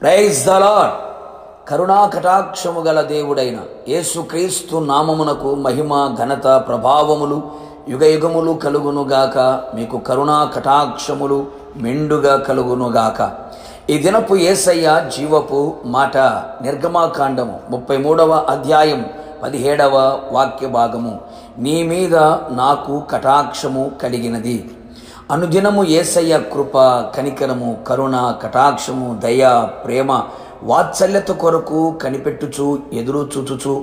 Praise the lord. కరుణా కటాక్షము గల దేవుడైన యేసుక్రీస్తు నామమునకు మహిమ ఘనత ప్రభావములు యుగయుగములు కలుగునుగాక. మీకు కరుణా కటాక్షములు మెండుగా కలుగునుగాక. ఈ దినపు యేసయ్య జీవపు మాట నిర్గమాకాండము 33వ అధ్యాయం 17వ వాక్య భాగము. నీ మీద నాకు కటాక్షము కలిగినది. అనుదినము యేసయ్య కృప, కనికరము, కరుణ, కటాక్షము, దయ, ప్రేమ, వాత్సల్యత కొరకు కనిపెట్టుచు ఎదురు చూచుచు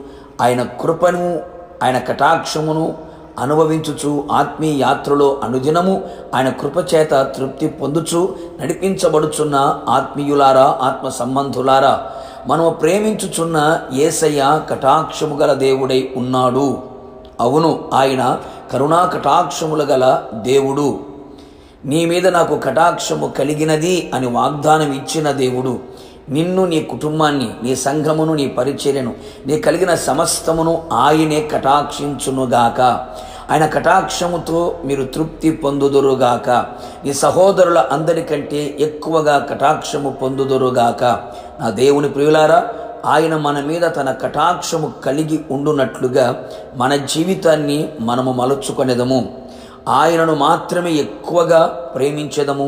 ఆయన కృపను, ఆయన కటాక్షమును అనుభవించుచు ఆత్మీయ యాత్రలో అనుదినము ఆయన కృపచేత తృప్తి పొందుచు నడిపించబడుచున్న ఆత్మీయులారా, ఆత్మ సంబంధులారా, మనము ప్రేమించుచున్న యేసయ్య కటాక్షము గల దేవుడై ఉన్నాడు. అవును, ఆయన కరుణా కటాక్షములు గల దేవుడు. నీ మీద నాకు కటాక్షము కలిగినది అని వాగ్దానం ఇచ్చిన దేవుడు నిన్ను, నీ కుటుంబాన్ని, నీ సంఘమును, నీ పరిచర్యను, నీ కలిగిన సమస్తమును ఆయనే కటాక్షించునుగాక. ఆయన కటాక్షముతో మీరు తృప్తి పొందుదురుగాక. నీ సహోదరుల అందరికంటే ఎక్కువగా కటాక్షము పొందుదురుగాక. నా దేవుని ప్రియులారా, ఆయన మన మీద తన కటాక్షము కలిగి ఉండునట్లుగా మన జీవితాన్ని మనము మలుచుకొనేదము. ఆయనను మాత్రమే ఎక్కువగా ప్రేమించెదము.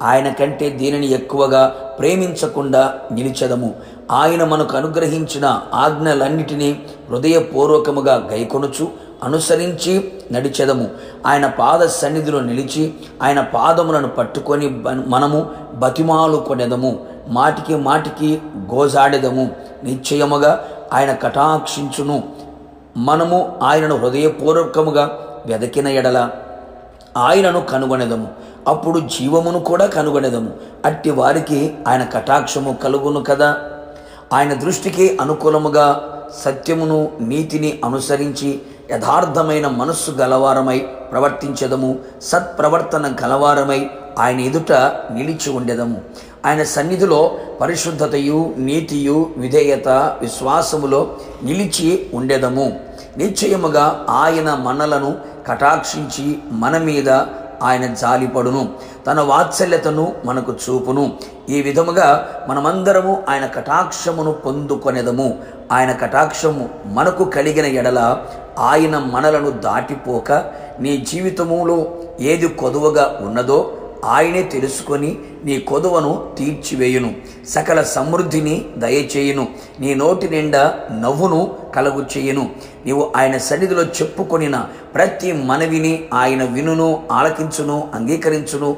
ఆయన కంటే దీనిని ఎక్కువగా ప్రేమించకుండా నిలిచెదము. ఆయన మనకు అనుగ్రహించిన ఆజ్ఞలన్నిటినీ హృదయపూర్వకముగా గైకొనుచు అనుసరించి నడిచెదము. ఆయన పాద సన్నిధిలో నిలిచి ఆయన పాదములను పట్టుకొని మనము బతిమాలు కొనెదము. మాటికి మాటికి గోజాడెదము. నిశ్చయముగా ఆయన కటాక్షించును. మనము ఆయనను హృదయపూర్వకముగా వెదకిన ఎడల ఆయనను కనుగొనెదము. అప్పుడు జీవమును కూడా కనుగొనెదము. అట్టి వారికి ఆయన కటాక్షము కలుగును కదా. ఆయన దృష్టికి అనుకూలముగా సత్యమును, నీతిని అనుసరించి యథార్థమైన మనస్సు గలవారమై ప్రవర్తించెదము. సత్ప్రవర్తన గలవారమై ఆయన ఎదుట నిలిచి ఉండెదము. ఆయన సన్నిధిలో పరిశుద్ధతయు, నీతియు, విధేయత, విశ్వాసములో నిలిచి ఉండెదము. నిశ్చయముగా ఆయన మనలను కటాక్షించి మన మీద ఆయన జాలిపడును, తన వాత్సల్యతను మనకు చూపును. ఈ విధముగా మనమందరము ఆయన కటాక్షమును పొందుకొనేదము. ఆయన కటాక్షము మనకు కలిగిన ఎడల ఆయన మనలను దాటిపోక నీ జీవితములో ఏది కొదువగా ఉన్నదో ఆయనే తెలుసుకొని నీ కొదువను తీర్చివేయును. సకల సమృద్ధిని దయచేయును. నీ నోటి నిండా నవ్వును కలుగు చేయును. నీవు ఆయన సన్నిధిలో చెప్పుకొనిన ప్రతి మనవిని ఆయన వినును, ఆలకించును, అంగీకరించును,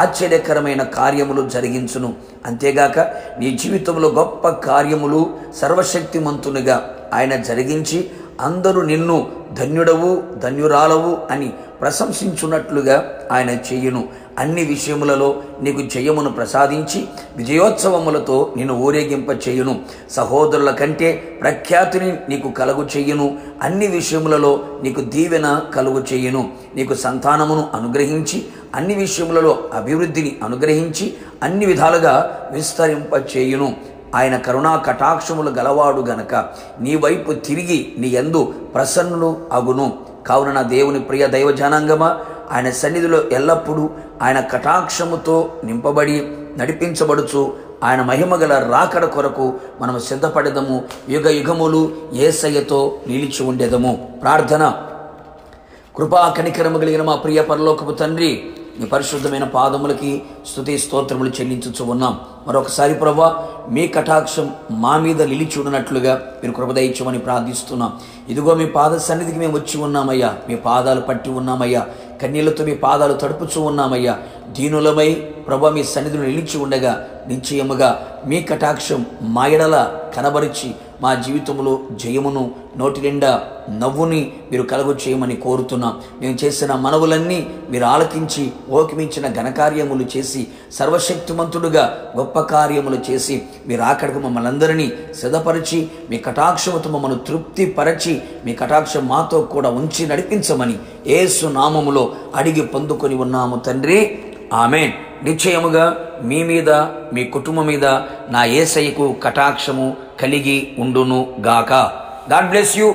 ఆశ్చర్యకరమైన కార్యములు జరిగించును. అంతేగాక నీ జీవితంలో గొప్ప కార్యములు సర్వశక్తిమంతునిగా ఆయన జరిగించి అందరూ నిన్ను ధన్యుడవు, ధన్యురాలవు అని ప్రశంసించున్నట్లుగా ఆయన చెయ్యును. అన్ని విషయములలో నీకు జయమును ప్రసాదించి విజయోత్సవములతో నిన్ను ఊరేగింప చేయును. సహోదరుల కంటే ప్రఖ్యాతిని నీకు కలుగు చెయ్యును. అన్ని విషయములలో నీకు దీవెన కలుగు చెయ్యును. నీకు సంతానమును అనుగ్రహించి అన్ని విషయములలో అభివృద్ధిని అనుగ్రహించి అన్ని విధాలుగా విస్తరింప చేయును. ఆయన కరుణా కటాక్షములు గలవాడు గనక నీ వైపు తిరిగి నీ యందు ప్రసన్నులు అగును. కావున నా దేవుని ప్రియ దైవ జనాంగమా, ఆయన సన్నిధిలో ఎల్లప్పుడూ ఆయన కటాక్షముతో నింపబడి నడిపించబడుచు ఆయన మహిమగల రాకడ కొరకు మనము సిద్ధపడేదము. యుగ యుగములు యేసయ్యతో నిలిచి ఉండేదము. ప్రార్థన. కృపా కనికరము కలిగిన మా ప్రియ పరలోకపు తండ్రి, నీ పరిశుద్ధమైన పాదములకి స్తుతి స్తోత్రములు చెల్లించుచు ఉన్నాం. మరొకసారి ప్రభా, మీ కటాక్షం మా మీద నిలిచి ఉన్నట్లుగా మీరు కృప దయచేయమని ప్రార్థిస్తున్నాం. ఇదిగో మీ పాద సన్నిధికి మేము వచ్చి ఉన్నామయ్యా. మీ పాదాలు పట్టి ఉన్నామయ్యా. కన్నీళ్లతో మీ పాదాలు తడుపుచూ ఉన్నామయ్యా. దీనులమై ప్రభా మీ సన్నిధిలో నిలిచి ఉండగా నిశ్చయముగా మీ కటాక్షం మా ఎడల కనబరిచి మా జీవితంలో జయమును, నోటి నిండా నవ్వుని మీరు కలుగు చేయమని కోరుతున్నాం. మేము చేసిన మనవులన్నీ మీరు ఆలకించి ఓకిమించిన ఘనకార్యములు చేసి సర్వశక్తిమంతుడుగా గొప్ప కార్యములు చేసి మీరు ఆఖరికి మమ్మల్ని అందరినీ సిద్ధపరిచి మీ కటాక్షముతో మమ్మల్ని తృప్తిపరచి మీ కటాక్షం మాతో కూడా ఉంచి నడిపించమని యేసు నామములో అడిగి పొందుకొని ఉన్నాము తండ్రి. ఆమేన్. నిశ్చయముగా మీ మీద, మీ కుటుంబం మీద నా యేసయ్యకు కటాక్షము కలిగి ఉండును గాక. God bless you.